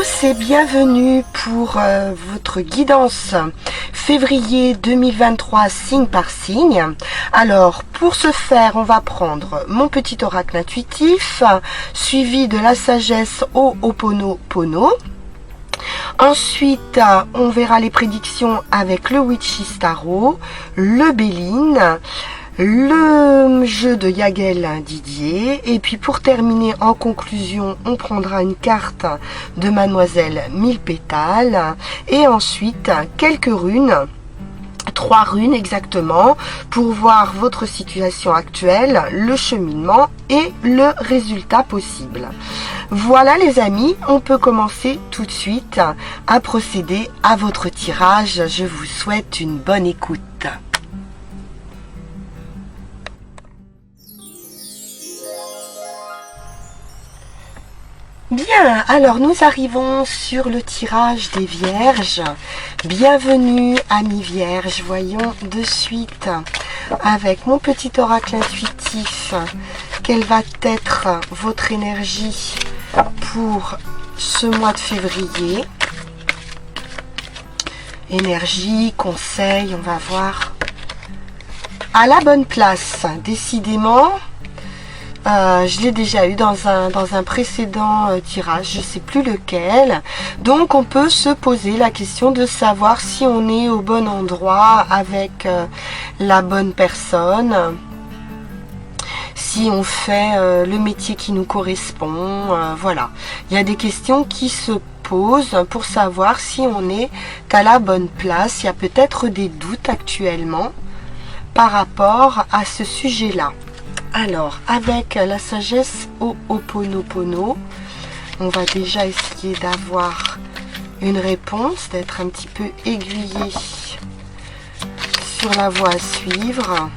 tous et bienvenue pour votre guidance février 2023 signe par signe. Alors pour ce faire, on va prendre mon petit oracle intuitif suivi de la sagesse Ho'oponopono. Ensuite, on verra les prédictions avec le Witchy Tarot, le Béline, le jeu de Yagel Didier, et puis pour terminer en conclusion, on prendra une carte de Mademoiselle Mille Pétales, et ensuite quelques runes, 3 runes exactement, pour voir votre situation actuelle, le cheminement et le résultat possible. Voilà les amis, on peut commencer tout de suite à procéder à votre tirage. Je vous souhaite une bonne écoute. Bien, alors nous arrivons sur le tirage des Vierges. Bienvenue amis Vierges, voyons de suite avec mon petit oracle intuitif quelle va être votre énergie pour ce mois de février. Énergie, conseil, on va voir. À la bonne place, décidément. Je l'ai déjà eu dans un précédent tirage, je ne sais plus lequel. Donc on peut se poser la question de savoir si on est au bon endroit avec la bonne personne, si on fait le métier qui nous correspond. Voilà, il y a des questions qui se posent pour savoir si on est à la bonne place. Il y a peut-être des doutes actuellement par rapport à ce sujet-là. Alors, avec la sagesse Ho'oponopono, on va déjà essayer d'avoir une réponse, d'être un petit peu aiguillé sur la voie à suivre.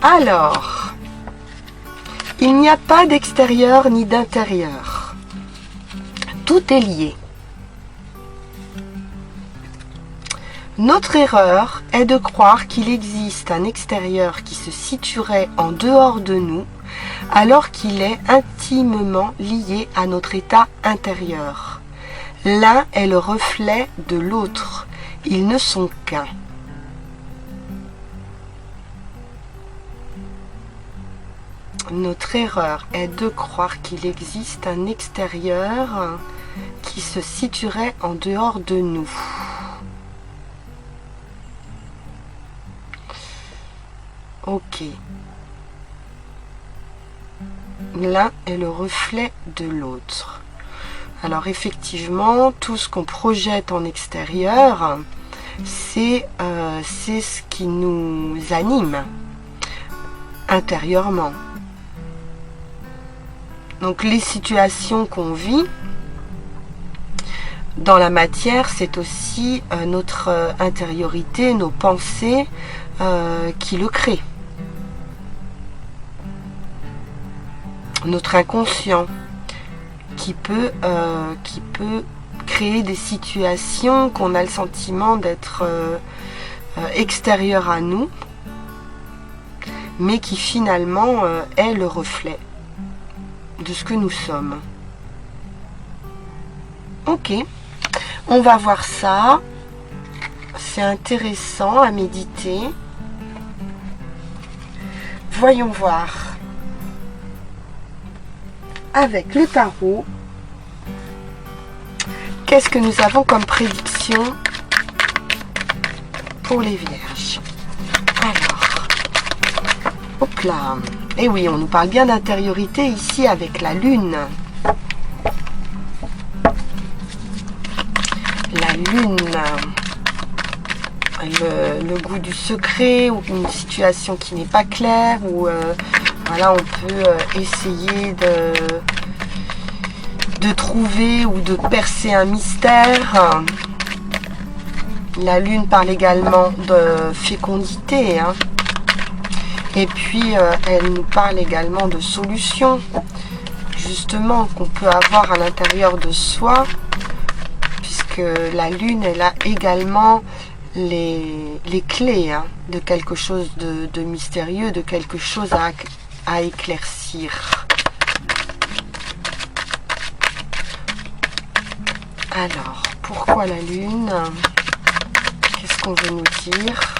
Alors, il n'y a pas d'extérieur ni d'intérieur. Tout est lié. Notre erreur est de croire qu'il existe un extérieur qui se situerait en dehors de nous, alors qu'il est intimement lié à notre état intérieur. L'un est le reflet de l'autre, ils ne sont qu'un. Notre erreur est de croire qu'il existe un extérieur qui se situerait en dehors de nous. Ok. L'un est le reflet de l'autre. Alors effectivement, tout ce qu'on projette en extérieur, c'est ce qui nous anime intérieurement. Donc les situations qu'on vit dans la matière, c'est aussi notre intériorité, nos pensées qui le créent. Notre inconscient qui peut créer des situations qu'on a le sentiment d'être extérieures à nous, mais qui finalement est le reflet de ce que nous sommes. Ok, on va voir ça. C'est intéressant à méditer. Voyons voir avec le tarot, qu'est-ce que nous avons comme prédiction pour les Vierges. Alors, hop là. Et oui, on nous parle bien d'intériorité ici avec la Lune. La Lune, le goût du secret, ou une situation qui n'est pas claire, ou voilà, on peut essayer de trouver ou de percer un mystère. La Lune parle également de fécondité, hein. Et puis elle nous parle également de solutions, justement, qu'on peut avoir à l'intérieur de soi, puisque la Lune, elle a également les clés hein, de quelque chose de mystérieux, de quelque chose à éclaircir. Alors, pourquoi la lune? Qu'est-ce qu'on veut nous dire?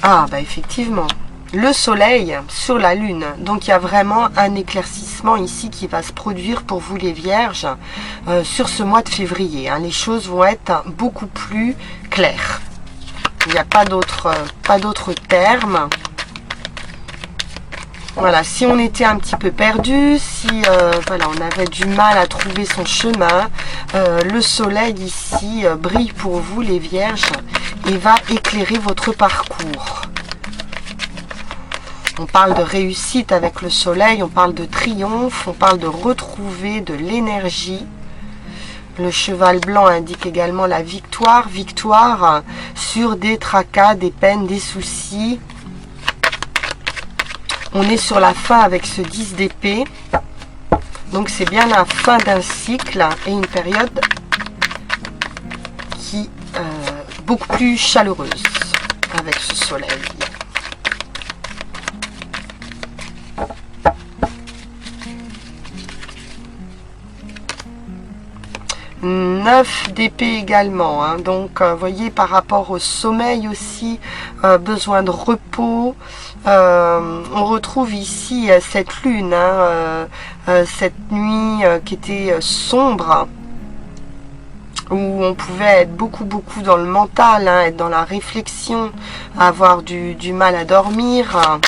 Ah, bah effectivement, le soleil sur la lune. Donc il y a vraiment un éclaircissement ici qui va se produire pour vous les vierges sur ce mois de février. Hein. Les choses vont être beaucoup plus claires. Il n'y a pas d'autres termes. Voilà, si on était un petit peu perdu, si voilà, on avait du mal à trouver son chemin, le soleil ici brille pour vous les vierges et va éclairer votre parcours. On parle de réussite avec le soleil, on parle de triomphe, on parle de retrouver de l'énergie. Le cheval blanc indique également la victoire, victoire sur des tracas, des peines, des soucis. On est sur la fin avec ce 10 d'épée. Donc c'est bien la fin d'un cycle et une période qui est beaucoup plus chaleureuse avec ce soleil. 9 d'épée également, hein. Donc vous voyez par rapport au sommeil aussi, besoin de repos, on retrouve ici cette lune, hein, cette nuit qui était sombre, où on pouvait être beaucoup dans le mental, hein, être dans la réflexion, avoir du mal à dormir.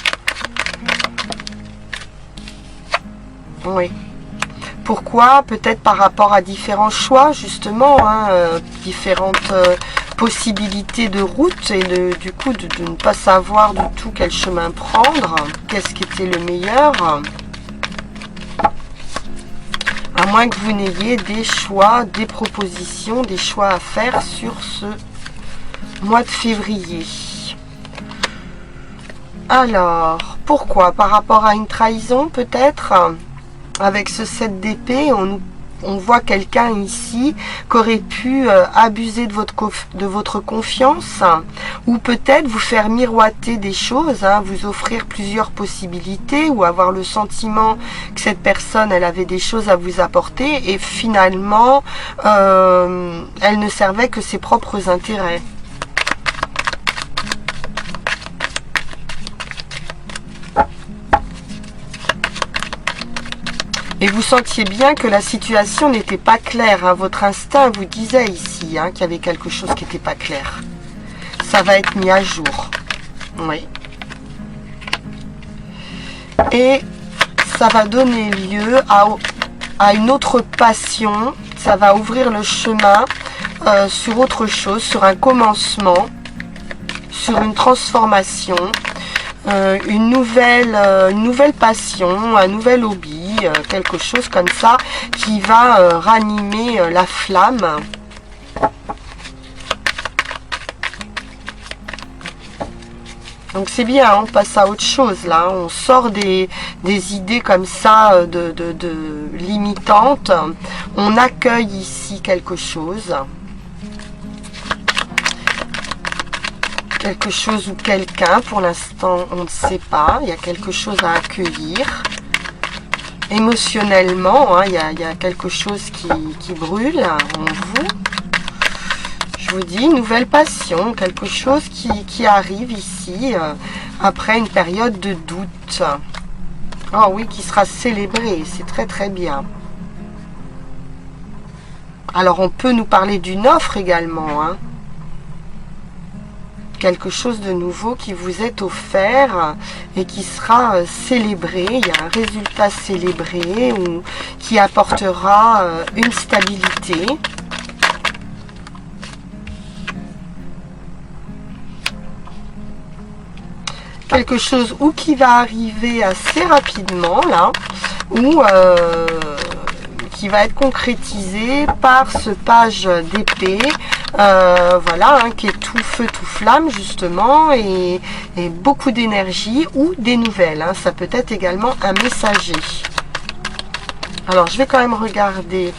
Oui. Pourquoi? Peut-être par rapport à différents choix, justement, hein, différentes possibilités de route et du coup de ne pas savoir du tout quel chemin prendre, qu'est-ce qui était le meilleur. À moins que vous n'ayez des choix, des propositions, des choix à faire sur ce mois de février. Alors, pourquoi? Par rapport à une trahison, peut-être? Avec ce 7 d'épée, on voit quelqu'un ici qui aurait pu abuser de votre confiance, ou peut-être vous faire miroiter des choses, hein, vous offrir plusieurs possibilités, ou avoir le sentiment que cette personne, elle avait des choses à vous apporter, et finalement, elle ne servait que ses propres intérêts. Et vous sentiez bien que la situation n'était pas claire. Hein. Votre instinct vous disait ici hein, qu'il y avait quelque chose qui n'était pas clair. Ça va être mis à jour. Oui. Et ça va donner lieu à une autre passion. Ça va ouvrir le chemin sur autre chose, sur un commencement, sur une transformation. Une nouvelle passion, un nouvel hobby, quelque chose comme ça qui va ranimer la flamme. Donc c'est bien, on passe à autre chose là, on sort des idées comme ça de limitantes, on accueille ici quelque chose. Quelque chose ou quelqu'un, pour l'instant on ne sait pas, il y a quelque chose à accueillir émotionnellement, hein, il y a quelque chose qui brûle en vous. Je vous dis, nouvelle passion, quelque chose qui arrive ici après une période de doute. Oh oui, qui sera célébré, c'est très bien. Alors on peut nous parler d'une offre également, hein. Quelque chose de nouveau qui vous est offert et qui sera célébré, il y a un résultat célébré ou qui apportera une stabilité. Quelque chose ou qui va arriver assez rapidement là, ou qui va être concrétisé par ce page d'épée voilà, hein, qui est tout feu, tout flamme, justement, et beaucoup d'énergie ou des nouvelles. Hein, ça peut être également un messager. Alors, je vais quand même regarder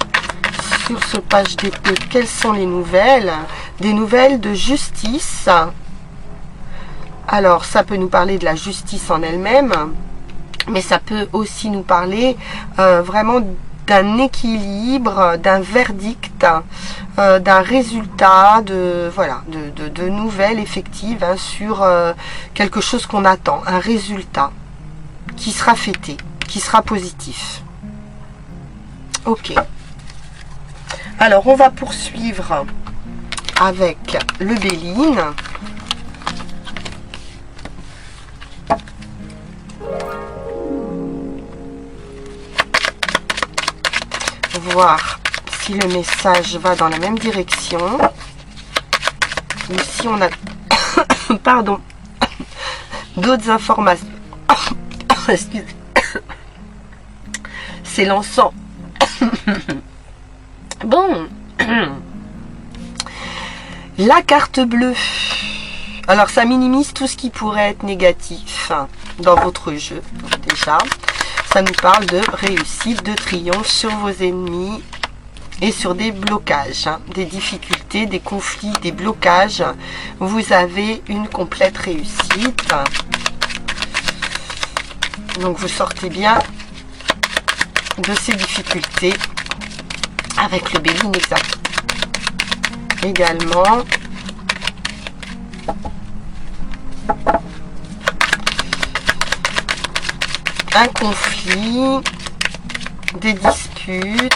sur ce page d'épée quelles sont les nouvelles. Des nouvelles de justice. Alors, ça peut nous parler de la justice en elle-même, mais ça peut aussi nous parler vraiment d'un équilibre, d'un verdict, d'un résultat, voilà, de nouvelles effectives, hein, sur quelque chose qu'on attend, un résultat qui sera fêté, qui sera positif. Ok. Alors, on va poursuivre avec le Béline. Voir si le message va dans la même direction ou si on a pardon, d'autres informations. C'est l'encens. Bon. La carte bleue. Alors ça minimise tout ce qui pourrait être négatif dans votre jeu. Donc déjà, ça nous parle de réussite, de triomphe sur vos ennemis et sur des blocages, hein, des difficultés, des conflits, des blocages. Vous avez une complète réussite. Donc vous sortez bien de ces difficultés avec le Béline exact. Également, un conflit, des disputes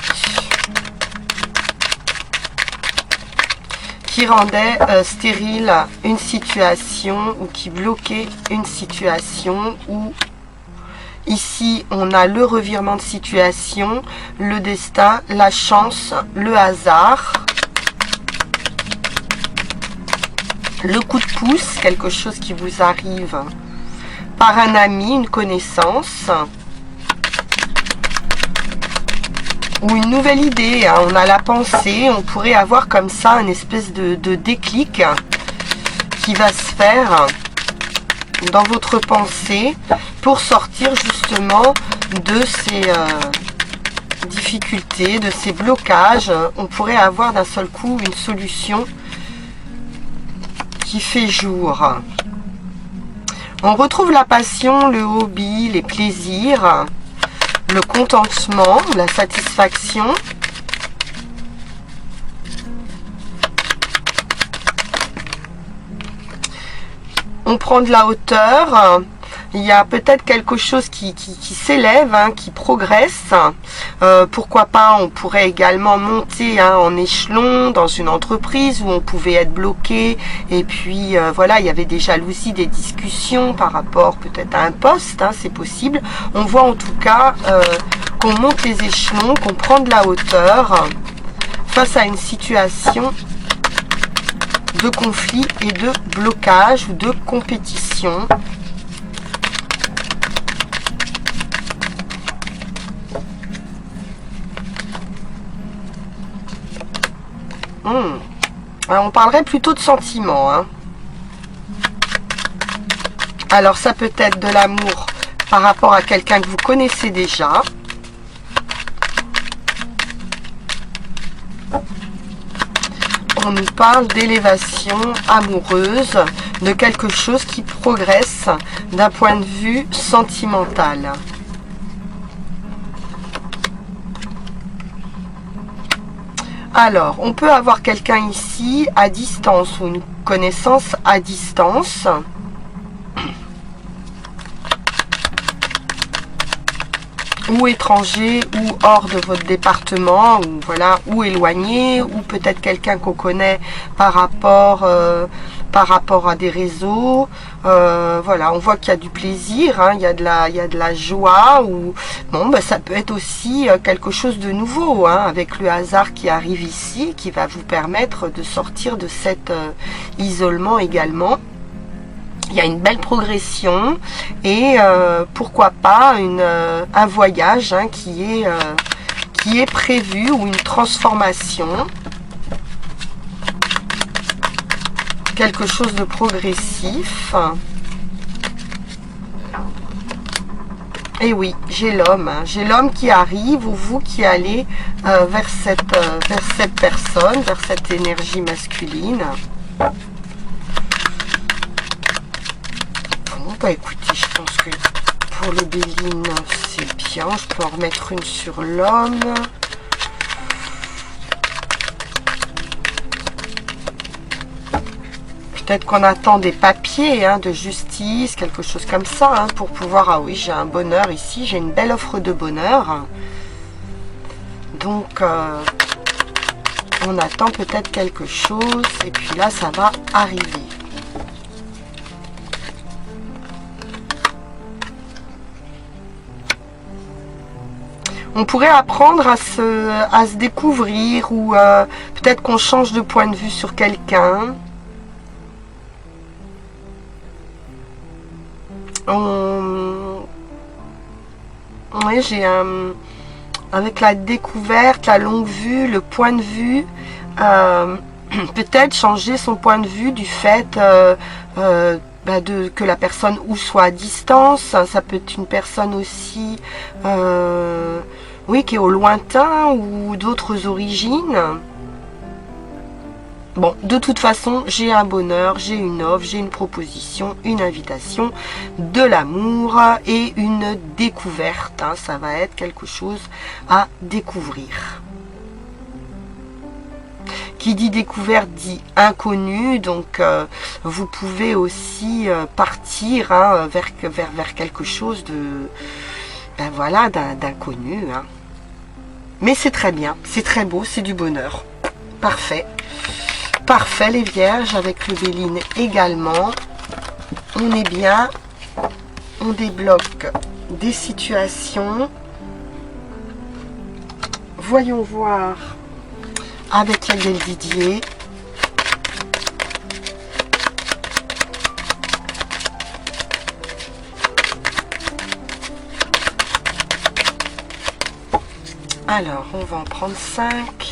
qui rendaient stérile une situation ou qui bloquaient une situation où ici on a le revirement de situation, le destin, la chance, le hasard, le coup de pouce, quelque chose qui vous arrive par un ami, une connaissance, ou une nouvelle idée, hein. On a la pensée, on pourrait avoir comme ça une espèce de déclic qui va se faire dans votre pensée pour sortir justement de ces difficultés, de ces blocages. On pourrait avoir d'un seul coup une solution qui fait jour. On retrouve la passion, le hobby, les plaisirs, le contentement, la satisfaction. On prend de la hauteur. Il y a peut-être quelque chose qui s'élève, hein, qui progresse. Pourquoi pas, on pourrait également monter, hein, en échelon dans une entreprise où on pouvait être bloqué. Et puis, voilà, il y avait des jalousies, des discussions par rapport peut-être à un poste, hein, c'est possible. On voit en tout cas qu'on monte les échelons, qu'on prend de la hauteur face à une situation de conflit et de blocage ou de compétition. Alors, on parlerait plutôt de sentiments, hein. Alors ça peut être de l'amour par rapport à quelqu'un que vous connaissez déjà. On nous parle d'élévation amoureuse, de quelque chose qui progresse d'un point de vue sentimental. Alors, on peut avoir quelqu'un ici à distance ou une connaissance à distance. Ou étranger, ou hors de votre département, ou voilà, ou éloigné, ou peut-être quelqu'un qu'on connaît par rapport à des réseaux. Voilà, on voit qu'il y a du plaisir, hein, il y a de la joie, ou bon, bah, ça peut être aussi quelque chose de nouveau, hein, avec le hasard qui arrive ici, qui va vous permettre de sortir de cet isolement également. Il y a une belle progression et pourquoi pas un voyage, hein, qui est prévu, ou une transformation. quelque chose de progressif. Et oui, j'ai l'homme. Hein. J'ai l'homme qui arrive ou vous qui allez vers cette personne, vers cette énergie masculine. Bon, bah écoutez, je pense que pour les Bélines, c'est bien. Je peux en remettre une sur l'homme. Peut-être qu'on attend des papiers hein, de justice, quelque chose comme ça, hein, pour pouvoir... Ah oui, j'ai un bonheur ici, j'ai une belle offre de bonheur. Donc, on attend peut-être quelque chose, et puis là, ça va arriver. On pourrait apprendre à se découvrir, ou peut-être qu'on change de point de vue sur quelqu'un. Oui, j'ai avec la découverte, la longue vue, le point de vue, peut-être changer son point de vue du fait que la personne ou soit à distance, ça peut être une personne aussi oui, qui est au lointain ou d'autres origines. Bon, de toute façon, j'ai un bonheur, j'ai une offre, j'ai une proposition, une invitation, de l'amour et une découverte. Hein, ça va être quelque chose à découvrir. Qui dit découverte dit inconnu, donc vous pouvez aussi partir hein, vers quelque chose de, ben voilà, d'inconnu. Hein. Mais c'est très bien, c'est très beau, c'est du bonheur. Parfait. Parfait les vierges, avec le Béline également. On est bien. On débloque des situations. Voyons voir avec Yael Didier. Alors, on va en prendre 5.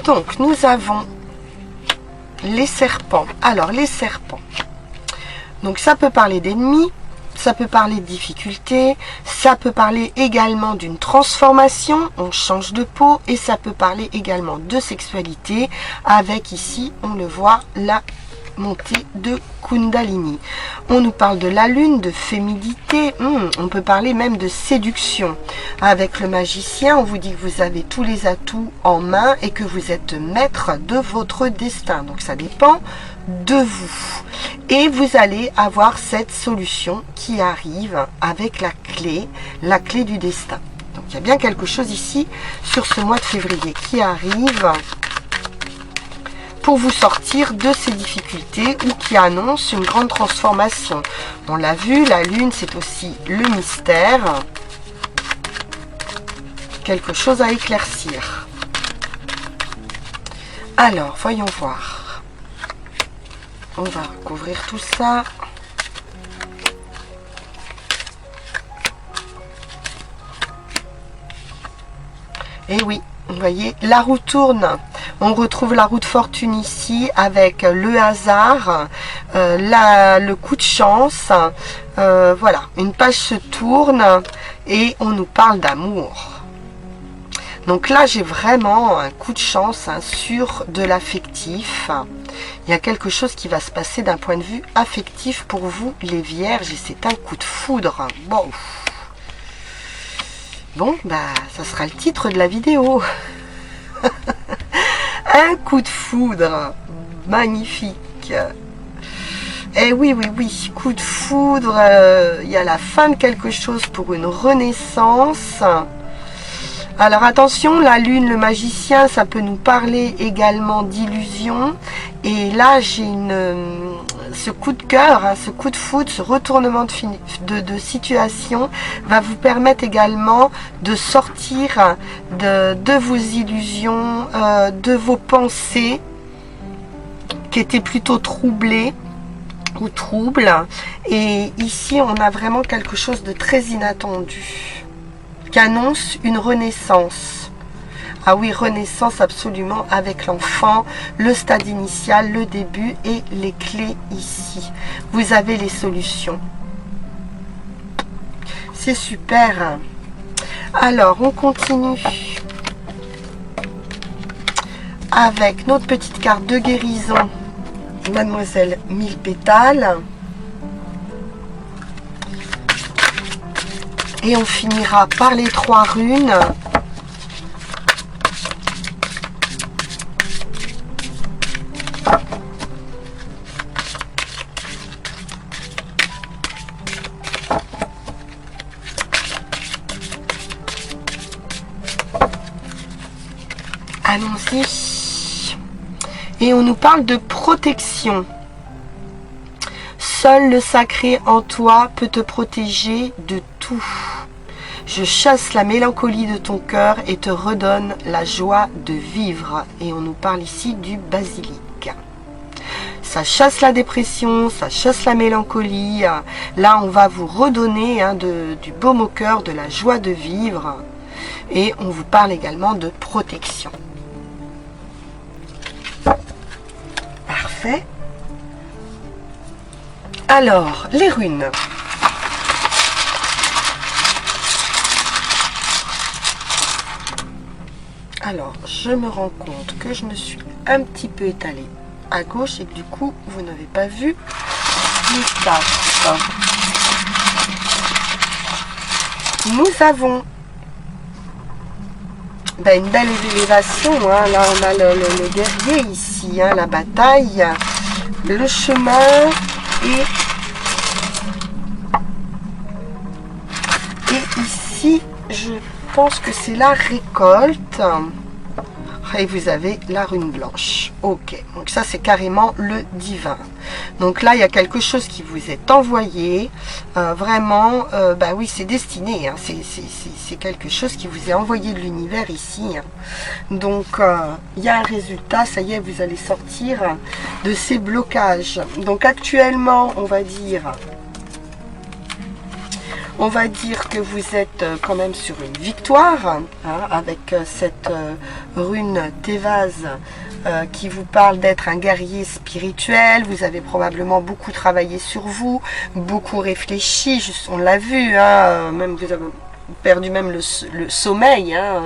Donc, nous avons les serpents. Alors, les serpents. Donc, ça peut parler d'ennemis, ça peut parler de difficultés, ça peut parler également d'une transformation, on change de peau, et ça peut parler également de sexualité, avec ici, on le voit, la montée de Kundalini. On nous parle de la lune, de féminité, on peut parler même de séduction. Avec le magicien, on vous dit que vous avez tous les atouts en main et que vous êtes maître de votre destin. Donc ça dépend de vous. Et vous allez avoir cette solution qui arrive avec la clé du destin. Donc il y a bien quelque chose ici sur ce mois de février qui arrive pour vous sortir de ces difficultés ou qui annonce une grande transformation. On l'a vu, la lune, c'est aussi le mystère. Quelque chose à éclaircir. Alors, voyons voir. On va couvrir tout ça. Et oui, vous voyez, la roue tourne. On retrouve la roue de fortune ici avec le hasard, le coup de chance. Voilà, une page se tourne et on nous parle d'amour. Donc là, j'ai vraiment un coup de chance hein, sur de l'affectif. Il y a quelque chose qui va se passer d'un point de vue affectif pour vous, les vierges, et c'est un coup de foudre. Bon, bah, ça sera le titre de la vidéo. Un coup de foudre, magnifique. Eh oui, coup de foudre, il y a la fin de quelque chose pour une renaissance. Alors attention, la lune, le magicien, ça peut nous parler également d'illusion. Et là, j'ai ce coup de cœur, hein, ce coup de foudre, ce retournement de situation va vous permettre également de sortir de vos illusions, de vos pensées qui étaient plutôt troublées. ou trouble. Et ici, on a vraiment quelque chose de très inattendu qui annonce une renaissance. Ah oui, renaissance absolument avec l'enfant, le stade initial, le début et les clés ici. Vous avez les solutions. C'est super. Alors, on continue avec notre petite carte de guérison, Mademoiselle Mille Pétales. Et on finira par les 3 runes. Allons-y. Et on nous parle de protection. Seul le sacré en toi peut te protéger de tout. Je chasse la mélancolie de ton cœur et te redonne la joie de vivre. Et on nous parle ici du basilic. Ça chasse la dépression, ça chasse la mélancolie. Là, on va vous redonner du baume au cœur, de la joie de vivre. Et on vous parle également de protection. Parfait. Alors, les runes. Alors, je me rends compte que je me suis un petit peu étalée à gauche et que du coup, vous n'avez pas vu les cartes. Nous avons une belle élévation. Hein. Là, on a le guerrier ici, hein, la bataille, le chemin et ici, je pense que c'est la récolte. Et vous avez la rune blanche. Ok, donc ça c'est carrément le divin. Donc là il y a quelque chose qui vous est envoyé. Vraiment, oui, c'est destiné. Hein, c'est quelque chose qui vous est envoyé de l'univers ici. Hein. Donc il y a un résultat. Ça y est, vous allez sortir de ces blocages. Donc actuellement, on va dire que vous êtes quand même sur une victoire, hein, avec cette rune Tévase qui vous parle d'être un guerrier spirituel. Vous avez probablement beaucoup travaillé sur vous, beaucoup réfléchi, on l'a vu, hein, même vous avez perdu même le sommeil, hein,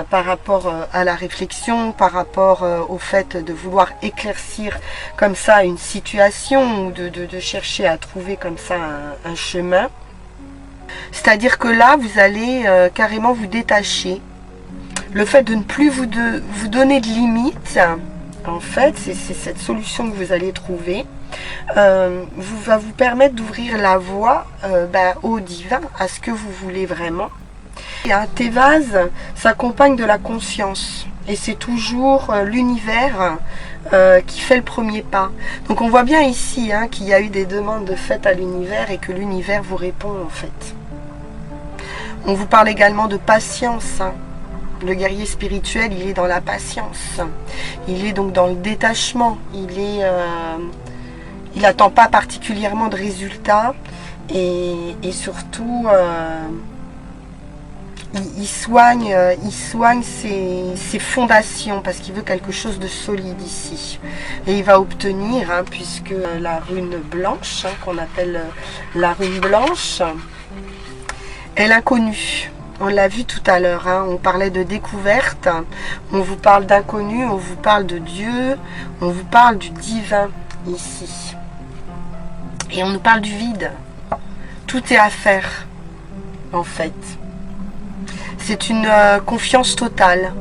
par rapport à la réflexion, par rapport au fait de vouloir éclaircir comme ça une situation, ou de chercher à trouver comme ça un chemin. C'est-à-dire que là, vous allez carrément vous détacher. Le fait de ne plus vous donner de limites, en fait, c'est cette solution que vous allez trouver, va vous permettre d'ouvrir la voie au divin, à ce que vous voulez vraiment. Et un Tévase s'accompagne de la conscience. Et c'est toujours l'univers qui fait le premier pas. Donc on voit bien ici qu'il y a eu des demandes faites à l'univers et que l'univers vous répond en fait. On vous parle également de patience. Le guerrier spirituel, il est dans la patience. Il est donc dans le détachement. Il n'attend pas particulièrement de résultats. Et surtout, il soigne ses fondations parce qu'il veut quelque chose de solide ici. Et il va obtenir, puisque la rune blanche, qu'on appelle la rune blanche, est l'inconnu. On l'a vu tout à l'heure, on parlait de découverte, on vous parle d'inconnu, on vous parle de Dieu, on vous parle du divin ici. Et on nous parle du vide. Tout est à faire, en fait. C'est une confiance totale.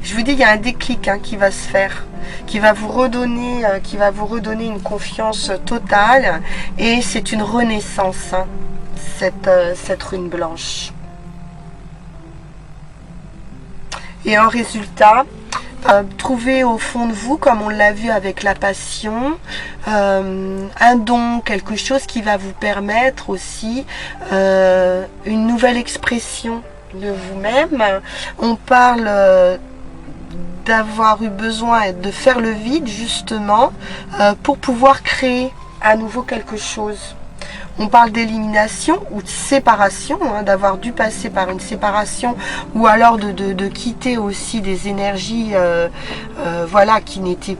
Je vous dis, il y a un déclic qui va se faire, qui va vous redonner une confiance totale, et c'est une renaissance. Cette rune blanche. Et en résultat, trouvez au fond de vous, comme on l'a vu avec la passion, un don, quelque chose qui va vous permettre aussi une nouvelle expression de vous-même. On parle d'avoir eu besoin de faire le vide justement pour pouvoir créer à nouveau quelque chose. On parle d'élimination ou de séparation, hein, d'avoir dû passer par une séparation ou alors de quitter aussi des énergies voilà, qui n'étaient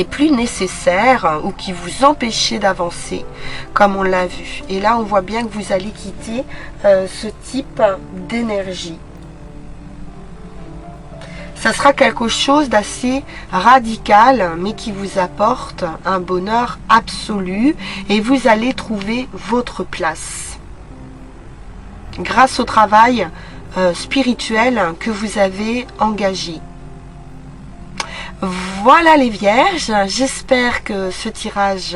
plus nécessaires ou qui vous empêchaient d'avancer, comme on l'a vu. Et là, on voit bien que vous allez quitter ce type d'énergie. Ça sera quelque chose d'assez radical, mais qui vous apporte un bonheur absolu et vous allez trouver votre place. Grâce au travail spirituel que vous avez engagé. Voilà les vierges, j'espère que ce tirage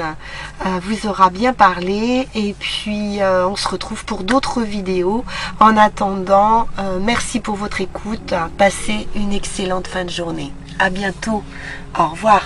vous aura bien parlé et puis on se retrouve pour d'autres vidéos. En attendant, merci pour votre écoute, passez une excellente fin de journée. À bientôt, au revoir.